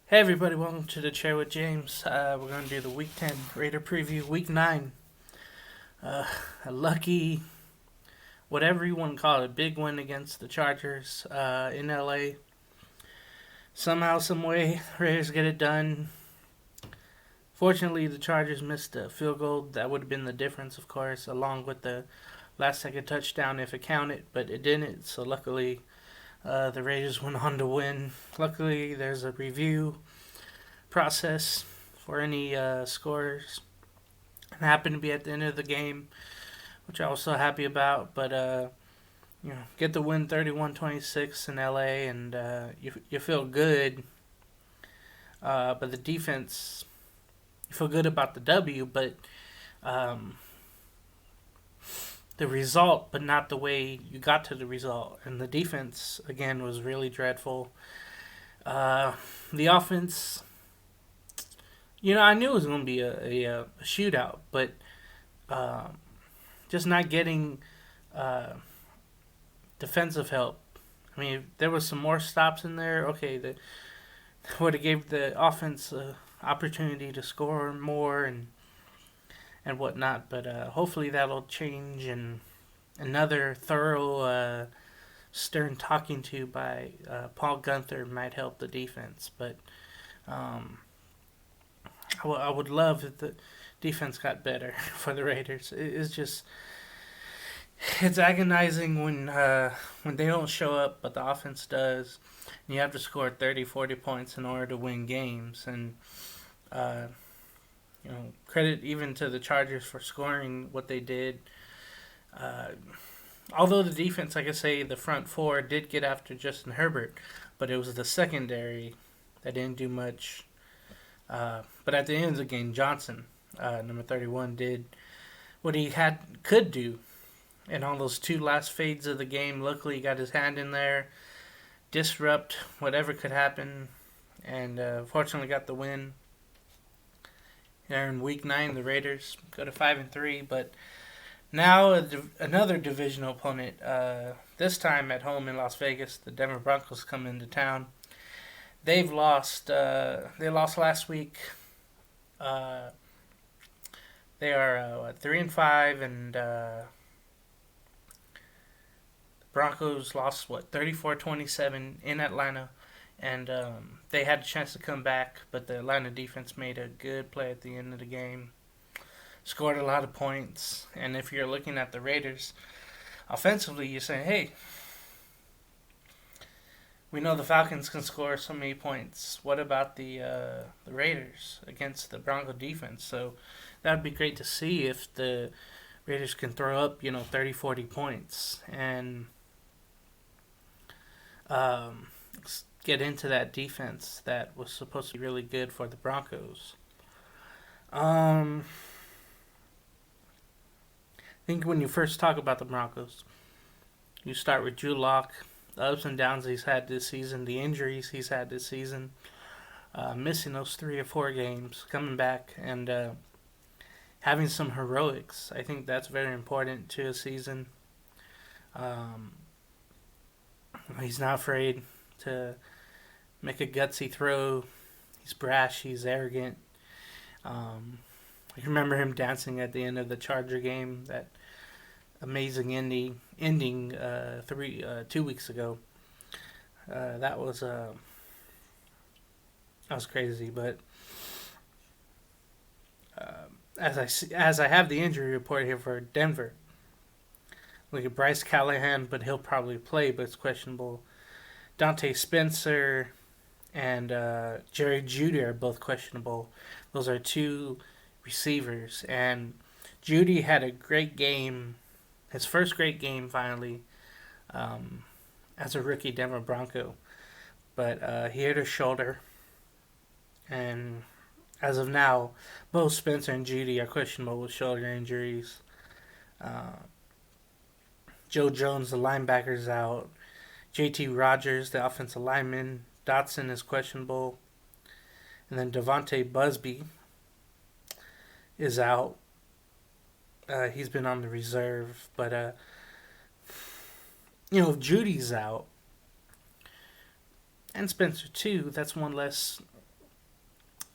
Hey everybody, welcome to the chair with James. We're going to do the Week 10 Raider preview, Week 9. A lucky, whatever you want to call it, big win against the Chargers in LA. Somehow, some way, Raiders get it done. Fortunately, the Chargers missed a field goal. That would have been the difference, of course, along with the last second touchdown if it counted, but it didn't. So luckily, the Raiders went on to win. Luckily, there's a review process for any scores. It happened to be at the end of the game, which I was so happy about. But get the win 31-26 in LA, and you feel good. But the defense, you feel good about the W, but um, the result, but not the way you got to the result. And the defense again was really dreadful. The offense, I knew it was going to be a shootout, but uh, just not getting uh, defensive help. I mean, if there was some more stops in there. Okay, that would have gave the offense an opportunity to score more and whatnot. But hopefully that'll change, and another thorough, stern talking to by Paul Gunther might help the defense. But um, I would love if the defense got better for the Raiders. It's just it's agonizing when they don't show up, but the offense does. And you have to score 30, 40 points in order to win games. And uh, credit even to the Chargers for scoring what they did. Uh, Although the defense, like I say, the front four did get after Justin Herbert, but it was the secondary that didn't do much. But at the end of the game, Johnson, number 31, did what he could do. And on those two last fades of the game, luckily he got his hand in there, disrupt whatever could happen, and fortunately got the win. Here in Week 9, the Raiders go to 5-3, but now another divisional opponent. This time at home in Las Vegas, the Denver Broncos come into town. They've lost. They lost last week. Uh, they are 3-5, and the Broncos lost 34-27 in Atlanta, and they had a chance to come back, but the Atlanta defense made a good play at the end of the game, scored a lot of points. And if you're looking at the Raiders offensively, you're saying, hey, we know the Falcons can score so many points. What about the Raiders against the Bronco defense? So that would be great to see if the Raiders can throw up 30, 40 points and um, get into that defense that was supposed to be really good for the Broncos. I think when you first talk about the Broncos, you start with Drew Lock, the ups and downs he's had this season, the injuries he's had this season, missing those 3 or 4 games, coming back, and having some heroics. I think that's very important to a season. Um, he's not afraid to make a gutsy throw. He's brash. He's arrogant. I remember him dancing at the end of the Charger game, that amazing ending 2 weeks ago. That was crazy. But as I have the injury report here for Denver, look at Bryce Callahan, but he'll probably play, but it's questionable. Dante Spencer and Jerry Jeudy are both questionable. Those are two receivers, and Jeudy had a great game, his first great game finally, as a rookie Denver Bronco. But he hit his shoulder, and as of now, both Spencer and Jeudy are questionable with shoulder injuries. Uh, Joe Jones, the linebacker's out. JT Rogers, the offensive lineman. Dotson is questionable. And then Devontae Busby is out. He's been on the reserve. But, if Judy's out, and Spencer too, that's one less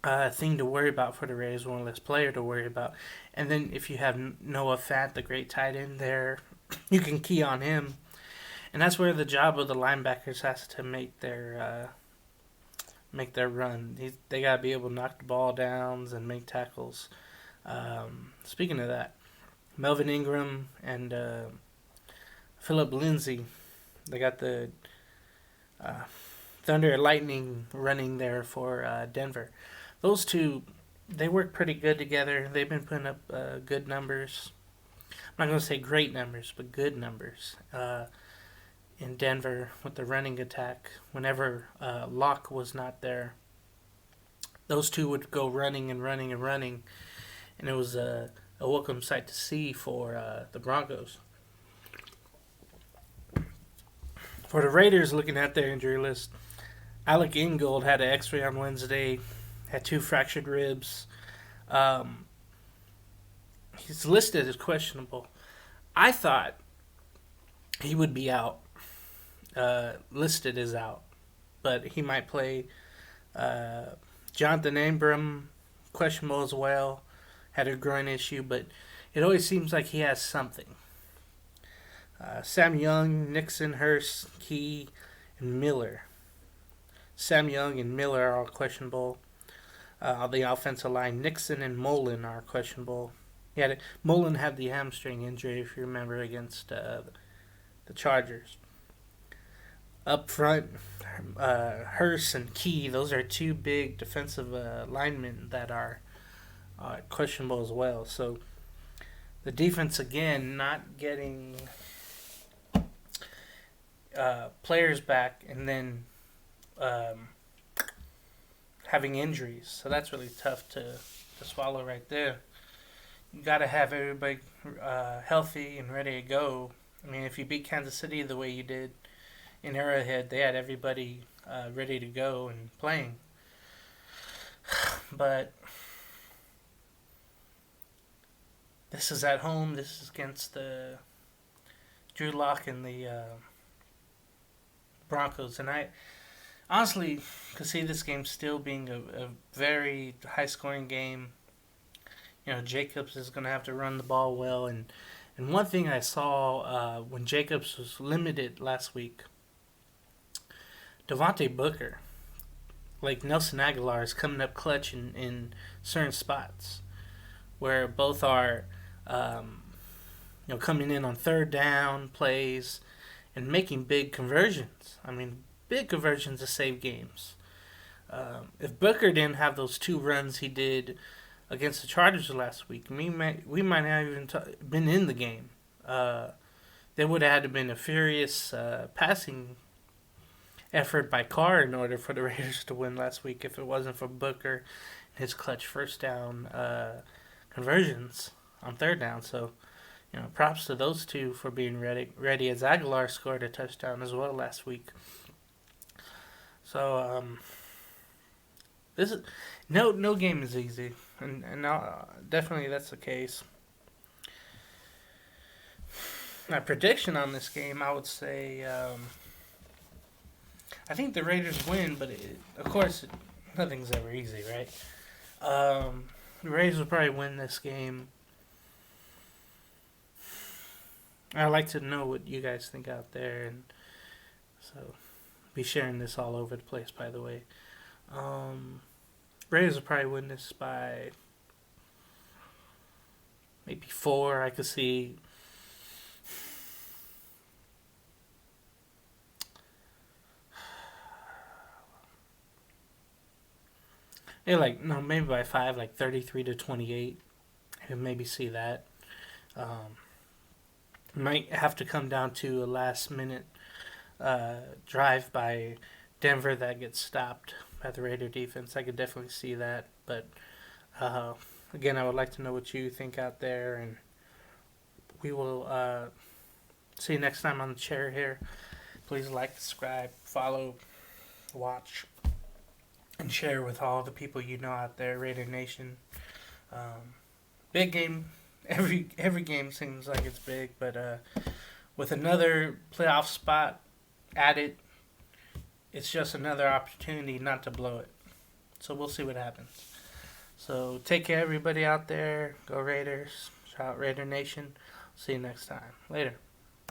thing to worry about for the Raiders, one less player to worry about. And then if you have Noah Fant, the great tight end there, you can key on him. And that's where the job of the linebackers has to make their run. They gotta be able to knock the ball downs and make tackles. Speaking of that, Melvin Ingram and Philip Lindsay, they got the uh, Thunder and Lightning running there for Denver. Those two, they work pretty good together. They've been putting up good numbers. I'm not going to say great numbers, but good numbers in Denver with the running attack. Whenever Locke was not there, those two would go running and running and running, and it was a welcome sight to see for the Broncos. For the Raiders, looking at their injury list, Alec Ingold had an X-ray on Wednesday, had 2 fractured ribs. Um, he's listed as questionable. I thought he would be out, listed as out, but he might play. Jonathan Abram, questionable as well, had a groin issue, but it always seems like he has something. Sam Young, Nixon, Hurst, Key, and Miller. Sam Young and Miller are all questionable. On the offensive line, Nixon and Mullen are questionable. Mullen had the hamstring injury, if you remember, against the Chargers. Up front, Hurst and Key, those are 2 big defensive linemen that are questionable as well. So the defense, again, not getting players back and then having injuries. So that's really tough to swallow right there. You got to have everybody healthy and ready to go. I mean, if you beat Kansas City the way you did in Arrowhead, they had everybody ready to go and playing. But this is at home. This is against the Drew Lock and the Broncos. And I honestly could see this game still being a very high-scoring game. You know, Jacobs is going to have to run the ball well. And one thing I saw when Jacobs was limited last week, Devontae Booker, like Nelson Aguilar, is coming up clutch in certain spots where both are, coming in on third down plays and making big conversions. I mean, big conversions to save games. If Booker didn't have those 2 runs he did against the Chargers last week, we might not even been in the game. There would have had to been a furious passing effort by Carr in order for the Raiders to win last week if it wasn't for Booker and his clutch first down conversions on third down. So, props to those 2 for being ready as Aguilar scored a touchdown as well last week. So this is no game is easy, and definitely that's the case. My prediction on this game, I would say, I think the Raiders win, but of course, nothing's ever easy, right? The Raiders will probably win this game. I'd like to know what you guys think out there, and so be sharing this all over the place, by the way. Raiders will probably win this by maybe 4. I could see. Yeah, maybe by 5, like 33-28. I could maybe see that. Might have to come down to a last minute drive by Denver that gets stopped by the Raider defense. I could definitely see that. But again, I would like to know what you think out there, and we will see you next time on the chair here. Please like, subscribe, follow, watch, and share with all the people you know out there, Raider Nation. Big game. Every game seems like it's big, but with another playoff spot added, it's just another opportunity not to blow it. So we'll see what happens. So take care, everybody out there. Go Raiders. Shout out Raider Nation. See you next time. Later.